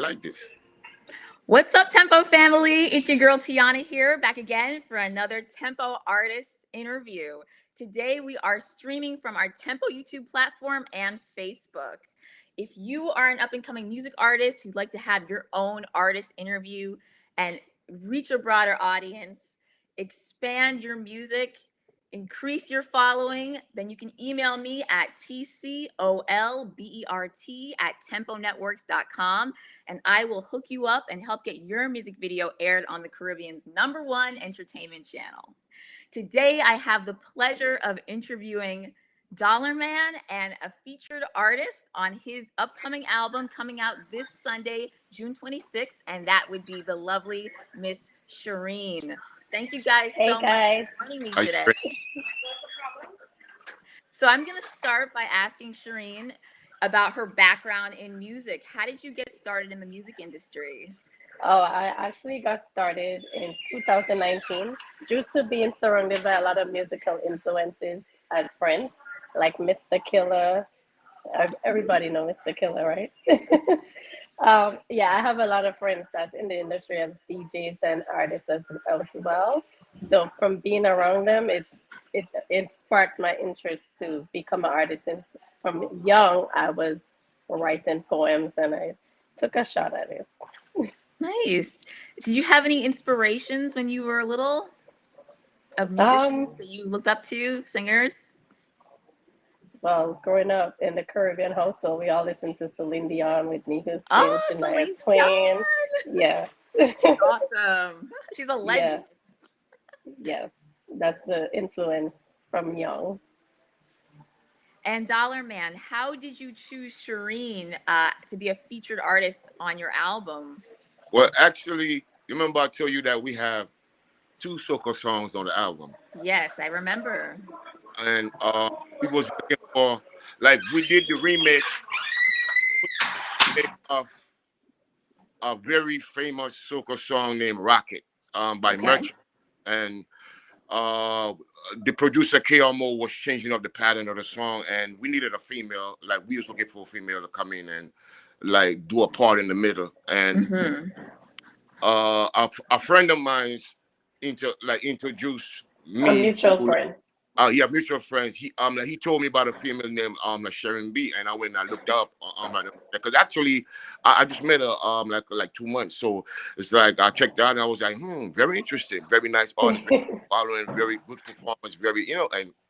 like this. What's up, Tempo family? It's your girl Tiana here, back again for another Tempo artist interview. Today we are streaming from our Tempo YouTube platform and Facebook. If you are an up-and-coming music artist who'd like to have your own artist interview and reach a broader audience, expand your music, increase your following, then you can email me at tcolbert@temponetworks.com, and I will hook you up and help get your music video aired on the Caribbean's #1 entertainment channel. Today, I have the pleasure of interviewing Dollarman and a featured artist on his upcoming album coming out this Sunday, June 26th, and that would be the lovely Miss Shireen. Thank you guys so much for joining me today. So I'm going to start by asking Shireen about her background in music. How did you get started in the music industry? Oh, I actually got started in 2019 due to being surrounded by a lot of musical influences as friends, like Mr. Killer. Everybody know Mr. Killer, right? Yeah, I have a lot of friends that's in the industry as DJs and artists as well. So from being around them, it sparked my interest to become an artist. And from young, I was writing poems, and I took a shot at it. Nice. Did you have any inspirations when you were little of musicians that you looked up to, singers? Well, growing up in the Caribbean household, we all listened to Celine Dion, Whitney Houston, Shania Celine Twain. Yeah. Awesome. She's a legend. Yeah. That's the influence from young. And Dollarman, how did you choose Shireen to be a featured artist on your album? Well, actually, remember I told you that we have 2 soca songs on the album. Yes, I remember. And we was looking for, like, we did the remake of a very famous soca song named Rocket by Merchant. And the producer KMO was changing up the pattern of the song, and we needed a female. Like, we was looking for a female to come in and like do a part in the middle. And a friend of mine's introduced me. A mutual friend. Yeah, mutual friends. He told me about a female named Shireen B, and I went and I looked up because actually I just met her like 2 months. So it's like I checked out and I was like, very interesting, very nice artist, following, very good performance, very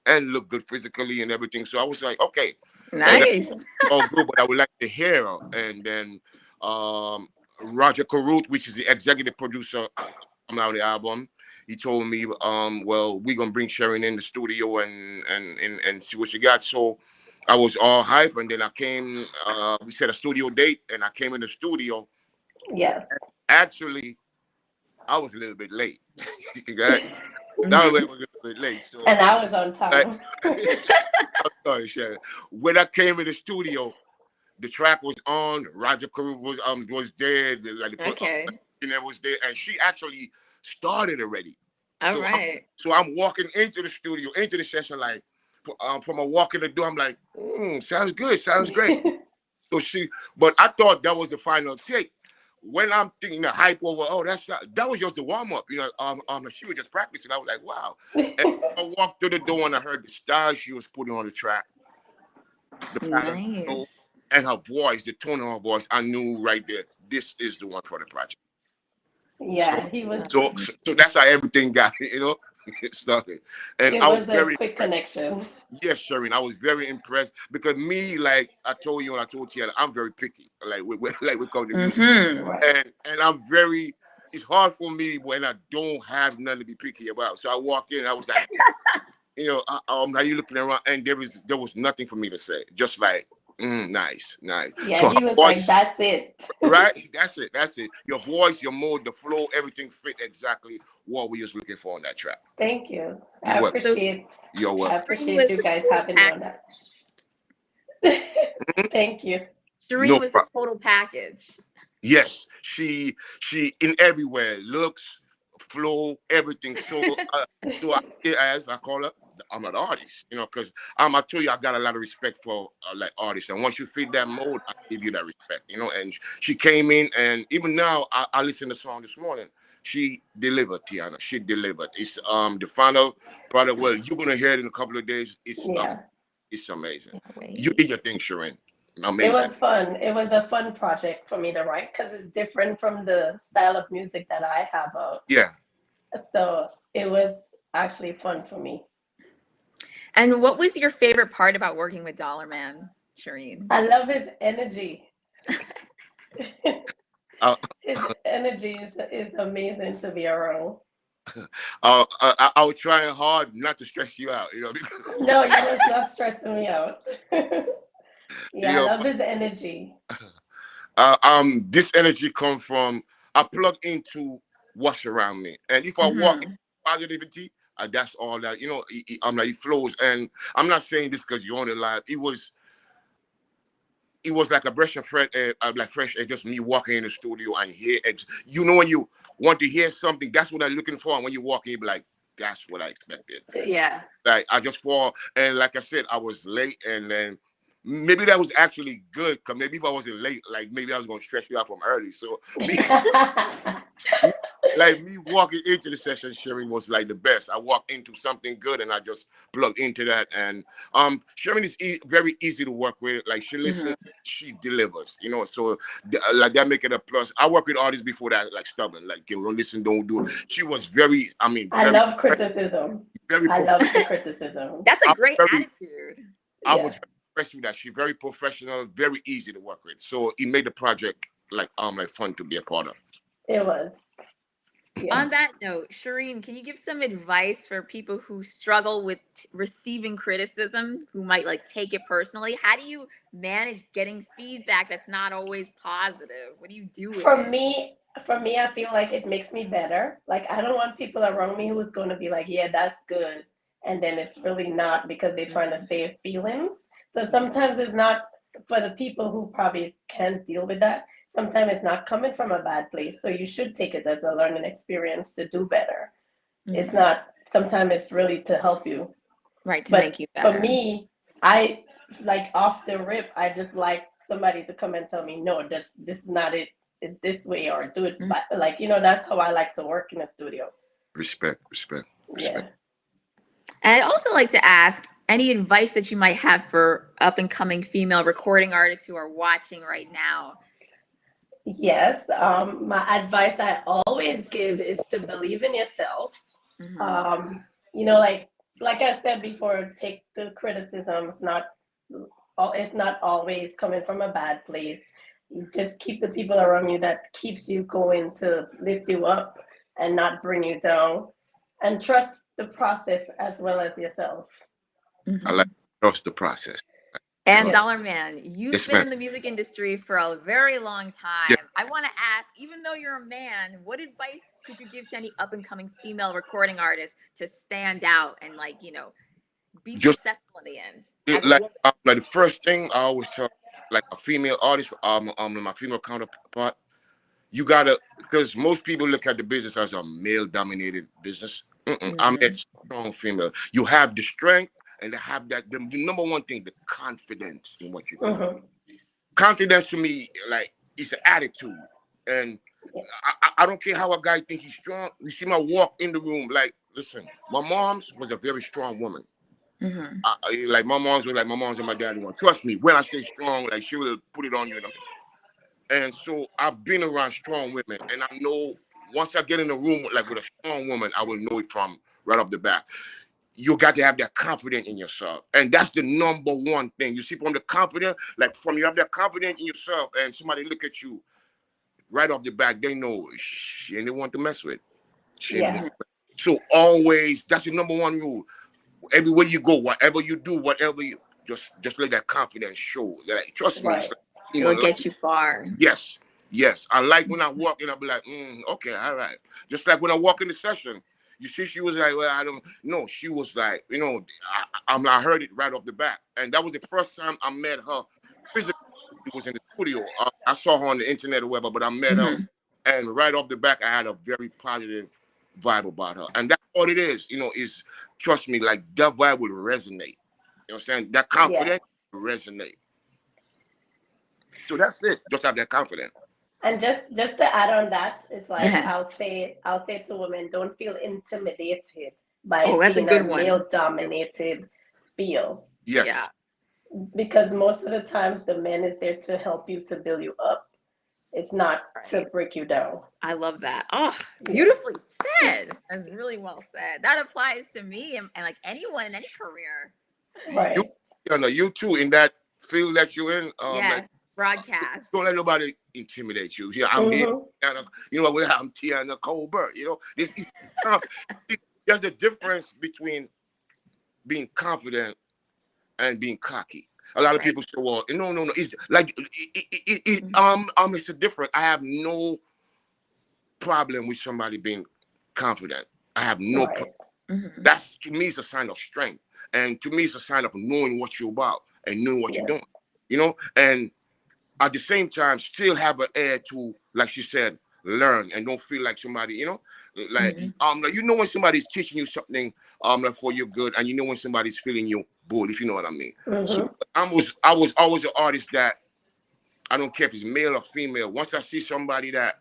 and look good physically and everything. So I was like, okay, nice. All good, but I would like to hear her. And then Roger Carruth, which is the executive producer on the album, he told me, well, we're gonna bring Shireen in the studio and see what she got. So I was all hype, and then I came. We set a studio date, and I came in the studio. Yeah. Actually, I was a little bit late. Right? I was a little bit late. So, and I was on time. I'm sorry, Shireen. When I came in the studio, the track was on. Roger Carruth was there. And it was there, and she actually started already. All right. So I'm walking into the studio, into the session, like from a walk in the door, I'm like, sounds good, sounds great. But I thought that was the final take. When I'm thinking the hype over, that was just the warm up, she was just practicing. I was like, wow. And I walked through the door and I heard the style she was putting on the track, the pattern, nice. And her voice, the tone of her voice. I knew right there, this is the one for the project. Yeah, he was. So that's how everything got, started. And I was a very quick connection. Yes, Shireen, I was very impressed because me, like I told you and I told Tiana, I'm very picky. Like we come to music, and I'm very. It's hard for me when I don't have nothing to be picky about. So I walked in, I was like, how you looking around, and there was nothing for me to say, just like. Nice. Yeah, so he was like, that's it. Right? That's it. Your voice, your mood, the flow, everything fit exactly what we was looking for on that track. Thank you. I appreciate You're welcome. I appreciate you guys having me on that. Thank you. Shireen was the total package. Yes. She in everywhere. Looks, flow, everything. So as I call her, I'm an artist, because I told you I got a lot of respect for like artists, and once you fit that mold, I give you that respect, And she came in, and even now I listened to the song this morning. She delivered, Tiana. She delivered. It's the final product. Well, you're gonna hear it in a couple of days. Yeah. It's amazing. Can't You wait. did your thing, Shireen. It Amazing. was fun. It was a fun project for me to write because it's different from the style of music that I have out. Yeah. So it was actually fun for me. And what was your favorite part about working with Dollar Man, Shireen? I love his energy. Uh, His energy is amazing to be around. I was trying hard not to stress you out, because No, you was not stressing me out. you Yeah, I know, love his energy. this energy comes from I plug into what's around me, and if I walk in Hmm. positivity, that's all that I'm like it flows. And I'm not saying this because you're on the live. It was like a breath of fresh air, like fresh air, just me walking in the studio and hear. When you want to hear something, that's what I'm looking for. And when you walk in, you be like, that's what I expected. Yeah. Like I just fall, and like I said, I was late, and then maybe that was actually good. Cause maybe if I wasn't late, like maybe I was gonna stretch you out from early. So me, like me walking into the session, sharing was like the best. I walked into something good, and I just plugged into that. And Sharon is very easy to work with. Like she listens, Hmm. she delivers. So like that make it a plus. I worked with artists before that, like stubborn, like don't listen, don't do it. She was very, I mean, I love criticism. very I professional. love the criticism. That's a I was great very, attitude. I was Yeah, very impressed with that. She's very professional, very easy to work with. So it made the project like fun to be a part of. it was. Yeah. On that note, Shireen, can you give some advice for people who struggle with receiving criticism, who might like take it personally? How do you manage getting feedback that's not always positive? What do you do with For it? me, for me, I feel like it makes me better. Like I don't want people around me who's going to be like, "Yeah, that's good," and then it's really not because they're trying to Mhm. save feelings. So Yeah. sometimes it's not for the people who probably can't deal with that. Sometimes it's not coming from a bad place. So you should take it as a learning experience to do better. It's Hmm. not. Sometimes it's really to help you. Right, to But make you for better. me, I like off the rip, I just like somebody to come and tell me, no, this is not it. It's this way, or do it. Mhm. But like that's how I like to work in a studio. Respect, respect, respect. Yeah. And I'd also like to ask any advice that you might have for up and coming female recording artists who are watching right now. Yes. My advice I always give is to believe in yourself. Hmm. Um, like I said before, take the criticism. It's not always coming from a bad place. You just keep the people around you that keeps you going to lift you up and not bring you down. And trust the process as well as yourself. I like Hmm. to trust the process. And Trust. Yes. Dollar Man, you've Yes, been man. in the music industry for a very long Yeah. time. I want to ask, even though you're a man, what advice could you give to any up and coming female recording artists to stand out and be Just successful in the end it, as a woman? like the first thing I always tell like a female artist, my female counterpart, you gotta because most people look at the business as a male dominated business. I'm a Hmm. strong female. You have the strength and they have that the number one thing, the confidence in what you're doing. Hmm. Confidence to me, like it's an attitude. And I don't care how a guy think he's strong. You see my walk in the room, like, listen, my mom's was a very strong woman. Hmm. Like my mom's was like my mom's and my daddy one. Trust me, when I say strong, like she will put it on you. And so I've been around strong women, and I know once I get in a room with a strong woman, I will know it from right off the bat. You got to have that confidence in yourself, and that's the number one thing. You see, from the confidence, like from you have that confidence in yourself, and somebody look at you right off the bat, they know she ain't the one to mess with. She ain't the one. Yeah. Hmm. So always, that's the number one rule. Everywhere you go, whatever you do, whatever you just let that confidence show. Like, trust me, it's Right. like It'll human. get you far. Yes, yes. I like when I walk in, I'll be like, okay, all right. Just like when I walk in the session, you see, she was like, well, I don't know. She was like, I heard it right off the bat. And that was the first time I met her physically. It was in the studio. I saw her on the internet or whatever, but I met her. Hmm. And right off the back, I had a very positive vibe about her. And that's what it is, is trust me, like that vibe will resonate. You know what I'm saying? That Yeah. confidence will resonate. So that's it. Just have that confidence. And just to add on that, it's like Yeah. I'll say to women, don't feel intimidated by Oh, it that's a being a good one. male dominated field, Yeah. Yes. because most of the times the man is there to help you, to build you up. It's not to Right. break you down. I love that. Oh, Yeah. beautifully said. That's really well said. That applies to me and like anyone in any career. You, Right. you too in that field that you're in. Like Yes. Broadcast. don't let nobody intimidate you. Yeah, I'm here. Mm-hmm. You know what? I'm Tiana Colbert. You know, this is there's a difference between being confident and being cocky. A lot of Right. people say, "Well, no, no, no." It's like it's a different. I have no problem with somebody being confident. I have no problem. Right. Mm-hmm. That's to me is a sign of strength, and to me it's a sign of knowing what you're about and knowing what you're Yes. doing. You know, and at the same time still have an air to, like she said, learn and don't feel like somebody, Mm-hmm. like, when somebody's teaching you something like for your good, and you know when somebody's feeling you bull, if you know what I mean. So Mm-hmm. I was always an artist that I don't care if it's male or female. Once I see somebody that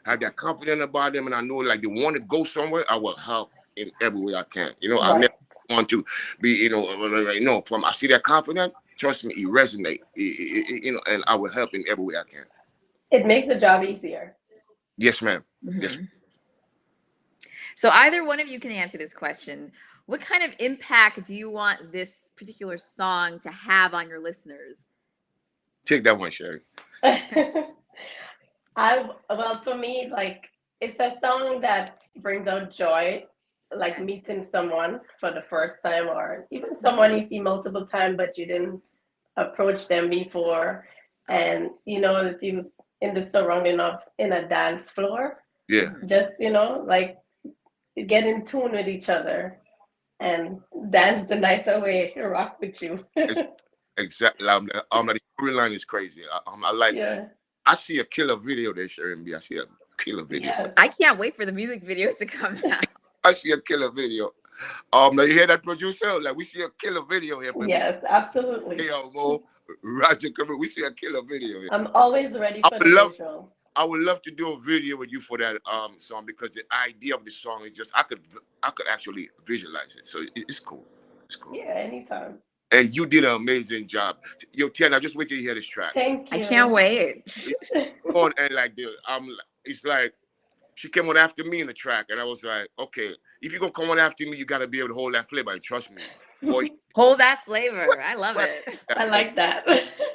have that confidence about them and I know like they want to go somewhere, I will help in every way I can. I never Right. want to be, from I see that confidence, trust me, it resonate, and I will help in every way I can. It makes the job easier. Yes, ma'am. Yes. Mm-hmm. So either one of you can answer this question. What kind of impact do you want this particular song to have on your listeners? Take that one, Sherry. Well, for me, like, it's a song that brings out joy, like Okay. meeting someone for the first time, or even Mhm. someone you see multiple times but you didn't approach them before. Okay. And if you in the surrounding of in a dance floor, Yeah, Mhm. just like get in tune with each other and dance the night away, rock with you. it's exactly. The storyline is crazy. I like. Yeah. I see a killer video there, Sherry. I see a killer video. Yes. I can't wait for the music videos to come out. I see a killer video. Now you hear that, producer? Like we see a killer video here, baby. Yes, absolutely. Hey, Mo, Roger, we see a killer video here. I'm always ready I for the would love, visuals. I would love to do a video with you for that song because the idea of the song is just I could actually visualize it. So it's cool. It's cool. Yeah, anytime. And you did an amazing job. Yo, Tiana, just wait till you hear this track. Thank I can't you. wait. It, on and like it's like she came on after me in the track, and I was like, okay, if you're gonna come on after me, you gotta be able to hold that flavor. And trust me, boy, Hold that flavor. I love what it. I and like that.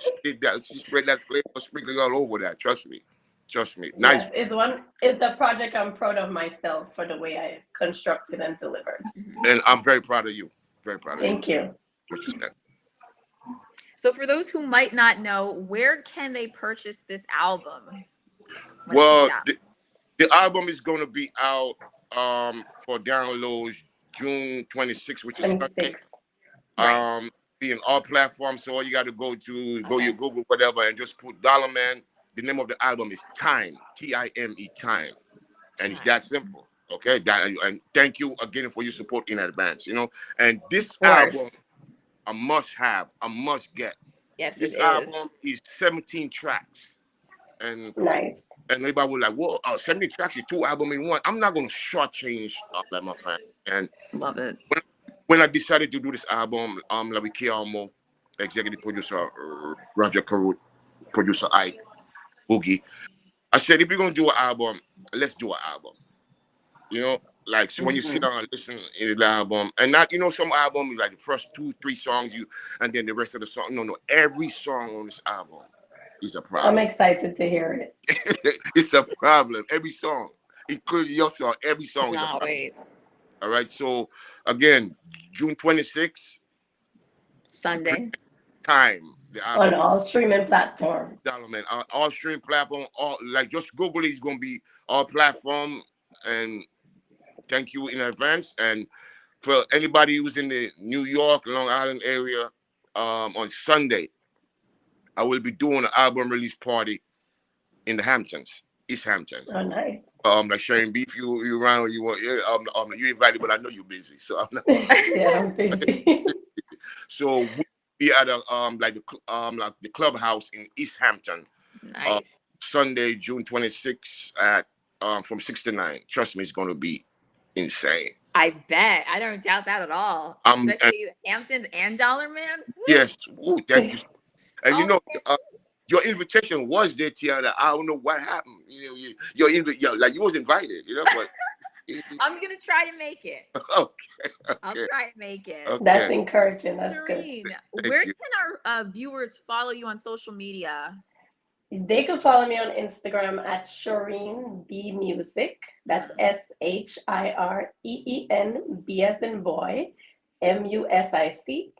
she did that. She spread that flavor, sprinkling all over that. Trust me, trust me. Nice, Yes, it's a project I'm proud of myself for the way I constructed and delivered. Mhm. and I'm very proud of you. Very proud of you. Thank you. What you said. So for those who might not know, where can they purchase this album when it comes Well, out? the album is gonna be out for downloads June 26th, which is Sunday. 26. Right. Be in all platforms. So all you got to go your Okay. Google whatever and just put Dollarman. The name of the album is Time, Time, Time, and it's that Time. simple. Okay, and thank you again for your support in advance. And Of this album course. a must have, a must get. Yes, it This is. album is 17 tracks, and Nice. everybody was like, "Whoa, 70 tracks is two albums in one." I'm not gonna shortchange like my fan. And Love it. when I decided to do this album, like with Kiamo, executive producer Roger Carut, producer Ike, Boogie, I said, if you're gonna do an album, let's do an album. You know, like so when you sit Hmm. down and listen to the album, and not some album is like the first 2, 3 songs and then the rest of the song. No, no, every song on this album is a I'm problem. excited to hear it. It's a problem. Every song, including your song, every song is a Cannot problem. wait. All right. So again, June 26th, Sunday. Time. The On album all streaming platforms. Dollarman, all stream platform, all like just Google it. It's gonna be all platform. And thank you in advance. And for anybody who's in the New York, Long Island area, on Sunday, I will be doing an album release party in the Hamptons, East Hamptons. Oh, nice. Like Shireen B, if you around, you want, yeah, you invited, but I know you're busy, so I'm not. Yeah, I'm busy. So we be at a like the clubhouse in East Hampton, uh, Nice. Sunday, June 26th at from 6 to 9. Trust me, it's gonna be insane. I bet. I don't doubt that at all. And Especially the Hamptons and Dollar Man. Woo. yes, woo, thank you. And Oh, man. your invitation was there, Tiana. I don't know what happened. Like you was invited, but I'm gonna try to make it. okay, I'll okay, try to make it. That's okay. encouraging. That's good. Shireen, where Thank you. can our viewers follow you on social media? They can follow me on Instagram at Shireen B Music. That's Mhm. Shireen B as in boy, Music.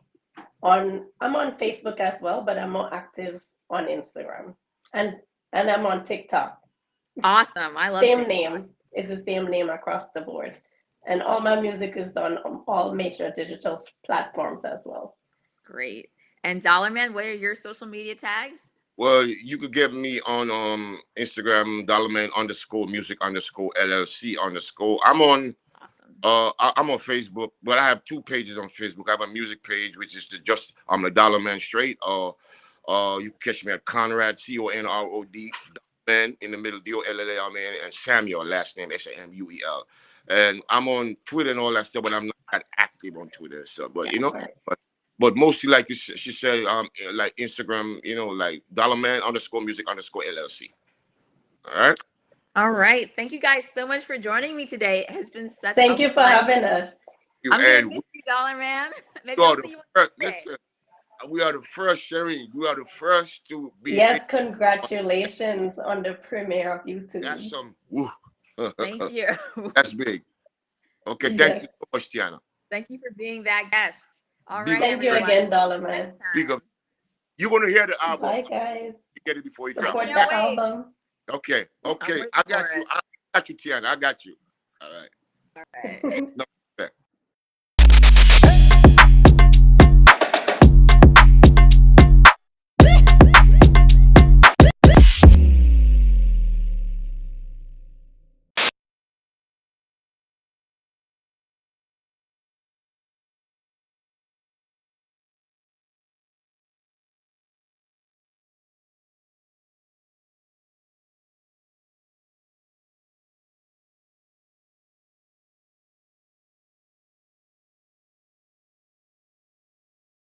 I'm on Facebook as well, but I'm more active on Instagram. And and I'm on TikTok. Awesome. I love Same TikTok. name. It's the same name across the board. And all my music is on all major digital platforms as well. Great. And Dollar Man, what are your social media tags? Well, you could get me on Instagram, Dollarman _ music _ LLC _ I'm on Awesome. I'm on Facebook, but I have two pages on Facebook. I have a music page, which is I'm the Dollar Man straight. You can catch me at Conrad CONROD Man in the middle DOLLA man and Samuel last name SAMUEL. And I'm on Twitter and all that stuff, but I'm not that active on Twitter. So, but Right. but mostly like she said, like Instagram, like Dollar Man _ music _ LLC. All right. All right. Thank you guys so much for joining me today. It has been such a Thank you for pleasure. having us. You I'm gonna and miss you, Dollar Man. Maybe we are I'll the see you on first. Sunday. Listen. We are the first, Shireen. We are the first to be in. Yes, congratulations on the premiere of That's YouTube. some. Woo. Thank you. That's big. Okay, thank Yes. you so much, Tiana. Thank you for being that guest. All Big right, up, Thank you everyone. again, We'll see Dollar you Man. next big up. time. You're gonna hear the album. Bye, guys. You get it before it I drops. Support can't the wait. album. Okay, I'm okay. waiting I for got you. it. I got you, Tiana. I got you. All right. All right. No